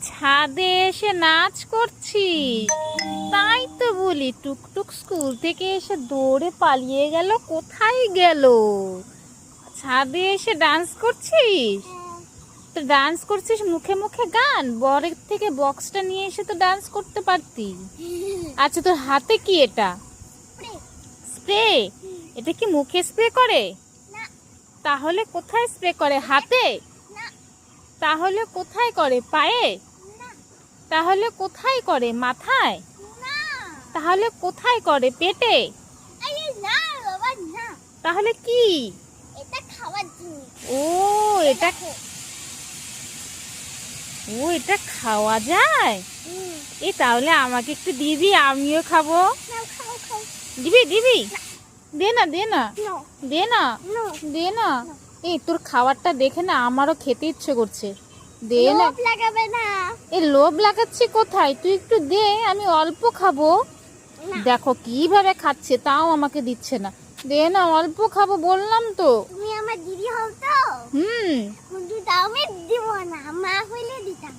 ছাদে এসে নাচ করছিস? তাই তো বলি, টুকটুক স্কুল থেকে এসে দৌড়ে পালিয়ে গেল, কোথায় গেল? ছাদে এসে ডান্স করছিস? তো ডান্স করছিস মুখে মুখে গান, বরের থেকে বক্সটা নিয়ে এসে তো ডান্স করতে পারতি। আচ্ছা, তোর হাতে কি এটা? স্প্রে? এটা কি মুখে স্প্রে করে? তাহলে কোথায় স্প্রে করে? হাতে? তাহলে কোথায় করে? পায়ে? তাহলে কোথায় করে? মাথায়? তাহলে কোথায় করে? পেটে? তাহলে কি? ও এটা এটা খাওয়া যায়? তাহলে আমাকে একটু দিবি, আমিও খাবো। দিবি দিবি? দে না দে না দে না দে না। তোর খাবারটা দেখে না আমারও খেতে ইচ্ছে করছে। দে না। লাগাবে না। লোভ লাগাচ্ছি কোথায়? তুই একটু দে, আমি অল্প খাবো। দেখো কিভাবে খাচ্ছে, তাও আমাকে দিচ্ছে না। দে না, অল্প খাবো বললাম তো। তুমি আমার দিদি হও তো? কিন্তু তাও আমি দিব না, মা হইলে দিতাম।